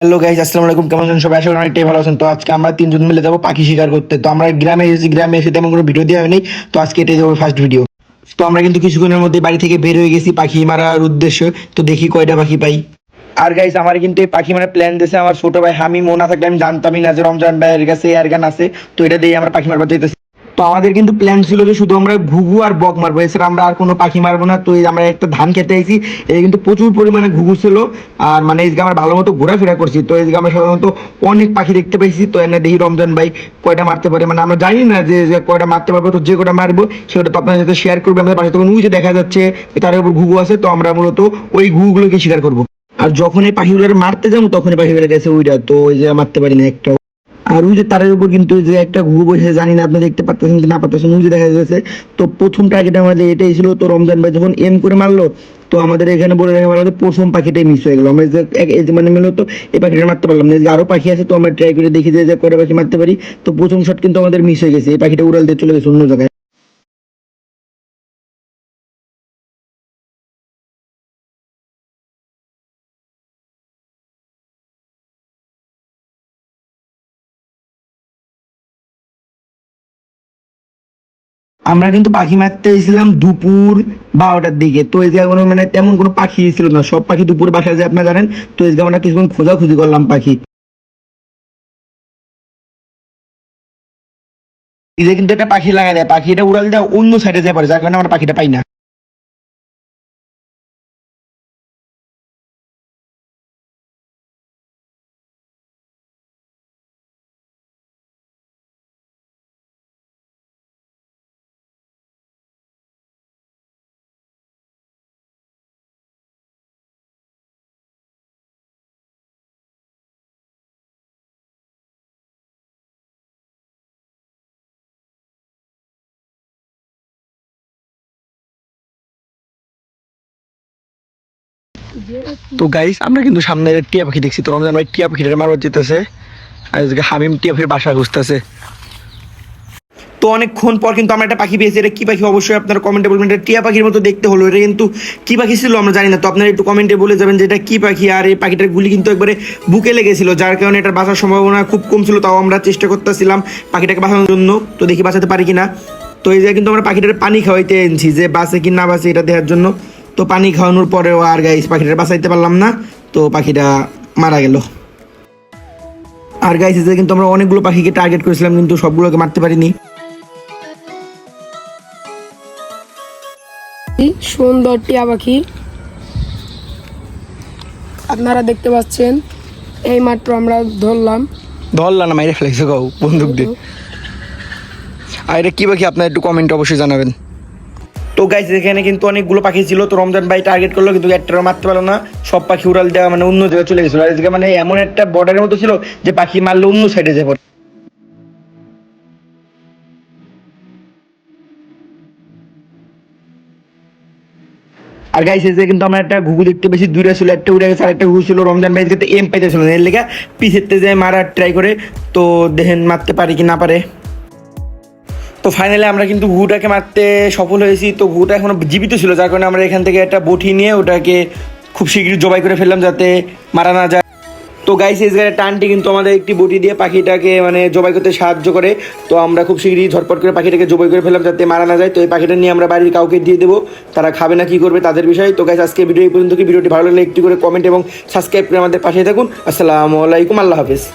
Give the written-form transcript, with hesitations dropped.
Hello guys, আসসালামু আলাইকুম। কেমন আছেন সবাই? আশা করি অনেকটাই ভালো আছেন। তো আজকে আমরা তিনজন মিলে যাবো পাখি শিকার করতে। তো আমরা গ্রামে এসেছি, গ্রামে এসে তেমন কোনো ভিডিও দেওয়া হয়নি। তো আজকে এটাই যাবো ফার্স্ট ভিডিও। তো আমরা কিন্তু কিছুক্ষণের মধ্যে বাড়ি থেকে বের হয়ে গেছি পাখি মারার উদ্দেশ্যে। তো দেখি কয়টা পাখি পাই। আর গাইস, আমার কিন্তু এই পাখি মারার প্ল্যান দিয়েছে আমার ছোট ভাই হামিম। ও না থাকলে আমি জানতামই না যে রমজান ভাইয়ের কাছে এয়ার গান আছে। তো এটা দিয়ে আমরা পাখি মারবো চাইতেছি। তো আমাদের কিন্তু প্ল্যান ছিল যে শুধু আমরা ঘুঘু আর বক মারবো, এছাড়া আমরা আর কোনো পাখি মারবো না। তো এই আমরা একটা ধান খেতে আইছি, এই কিন্তু প্রচুর পরিমাণে ঘুঘু ছিল। আর মানে এই আমরা ভালো মতো ঘোরাফেরা করছি। তো এই আমরা সাধারণত অনেক পাখি দেখতে পাইছি। তো এনে দেখি রমজান ভাই কয়টা মারতে পারে, মানে আমরা জানি না যে যে কয়টা মারতে পারবো। তো যে কয়টা মারবো সেটা তো আপনার সাথে শেয়ার করবো আমাদের পাশে। তখন ওই যে দেখা যাচ্ছে তার উপর ঘুঘু আছে, তো আমরা মূলত ওই ঘুঘুগুলোকে শিকার করবো। আর যখন এই পাখিগুলো মারতে যাবো তখন এই পাখিগুলো গেছে ওইটা, তো ওই যে মারতে পারি না একটা। আর ওই যে তারের উপর কিন্তু যে একটা ঘুঘু বসে, জানি না আপনি দেখতে পাচ্ছেন কি না পাচ্ছেন, ওই যে দেখা যাচ্ছে। তো প্রথম টার্গেট আমাদের এটাই ছিল। তো রমজান ভাই যখন এম করে মারলো, তো আমাদের এখানে বলে রাখা ভালো, প্রথম পাখিটাই মিস হয়ে গেল। আমরা যে এই যে মানে মূলত এই পাখিটা মারতে পারলাম না। যে আরো পাখি আছে, তো আমরা ট্রাই করে দেখি যে কয়টা পাখি মারতে পারি। তো প্রথম শট কিন্তু আমাদের মিস হয়ে গেছে, এই পাখিটা উড়াল দিয়ে চলে গেছে অন্য জায়গায়। আমরা কিন্তু পাখি মারতে এসেছিলাম দুপুর 12টার দিকে। তো এই জায়গায় কোনো মানে তেমন কোনো পাখি ছিল না, সব পাখি দুপুর বাসায় যায় আপনারা জানেন। তো এই জায়গায় আমরা কিছুক্ষণ খোঁজাখুঁজি করলাম পাখি। এই যে কিন্তু একটা পাখি লাগাই দেয়, পাখিটা উড়াল দেয় অন্য সাইডে যায় পড়ে, যার কারণে আমরা পাখিটা পাই না। তো গাইস, আমরা কিন্তু সামনে টিয়া পাখি দেখছি। তো রমজান ভাই টিয়া পাখিটা মারবার যেতেছে, আর এদিকে হামিম টিয়া পাখির বাসা খুঁজতেছে। তো অনেকক্ষণ পর কিন্তু আমরা একটা পাখি পেয়েছি। এটা কি পাখি অবশ্যই আপনারা কমেন্টে বলবেন। এটা টিয়া পাখির মতো দেখতে হলো, এটা কিন্তু কি পাখি ছিল আমরা জানি না। তো আপনারা একটু কমেন্টে বলে যাবেন যে এটা কি পাখি। আর এই পাখিটার গুলি কিন্তু একবারে বুকে লেগেছিল, যার কারণে এটার বাঁচার সম্ভাবনা খুব কম ছিল। তাও আমরা চেষ্টা করতেছিলাম পাখিটাকে বাঁচানোর জন্য। তো দেখি বাঁচাতে পারি কিনা। তো এই জায়গায় কিন্তু আমরা পাখিটার পানি খাওয়াইতে এনেছি, যে বাঁচে কি না বাঁচে এটা দেখার জন্য। তো পানি খাওয়ানোর পরেও আর গাইস পাখিটা বাঁচাইতে পারলাম না, তো পাখিটা মারা গেল। আর গাইস এই জায়গায় কিন্তু আমরা অনেকগুলো পাখিকে টার্গেট করেছিলাম, কিন্তু সবগুলোকে মারতে পারিনি। সুন্দর টিয়া পাখি আপনারা দেখতে পাচ্ছেন, এই মাত্র আমরা ধরলা না, মাইরে ফেলেছে গাও বন্দুক দিয়ে। আর এটা কি পাখি আপনার একটু কমেন্ট অবশ্যই জানাবেন। তো গাইস এখানে কিন্তু অনেকগুলো পাখি ছিল। তো রমজান ভাই টার্গেট করলো, কিন্তু একটাও মারতে পারলো না। সব পাখি উড়াল দেওয়া মানে অন্য জায়গায় চলে গেছিল। আর এদিকে মানে এমন একটা বর্ডারের মতো ছিল যে পাখি মারলে অন্য সাইডে যায় পড়ে। আর গাইস এসে কিন্তু আমরা একটা ঘুঘু দেখতে পেয়েছি, দুইটা ছিল, একটা উড়ে গেছে আর একটা ঘুঘু ছিল। রমজান ভাই কিন্তু এম পাইতেছিল না, এর লেগে পিছেতে যায় মারার ট্রাই করে। তো দেখেন মারতে পারি কি না পারে। তো ফাইনালি আমরা কিন্তু ঘুঘুটাকে মারতে সফল হয়েছি। তো ঘুঘুটা এখনো জীবিত ছিল, যার কারণে আমরা এখান থেকে একটা বটি নিয়ে ওটাকে খুব শীঘ্রই জবাই করে ফেললাম, যাতে মারা না যায়। তো গাইস এই জায়গায় টানটি কিন্তু আমাদের একটি বটি দিয়ে পাখিটাকে মানে জবাই করতে সাহায্য করে। তো আমরা খুব শীঘ্রই ঝটপট করে পাখিটাকে জবাই করে ফেললাম, যাতে মারা না যায়। তো এই পাখিটা নিয়ে আমরা বাড়ির কাউকে দিয়ে দেবো, তারা খাবে না কি করবে তাদের বিষয়। তো গাইস আজকে ভিডিও এই পর্যন্ত। কি ভিডিওটি ভালো লাগলে একটু করে কমেন্ট এবং সাবস্ক্রাইব করে আমাদের পাশে থাকুন। আসসালামু আলাইকুম, আল্লাহ হাফেজ।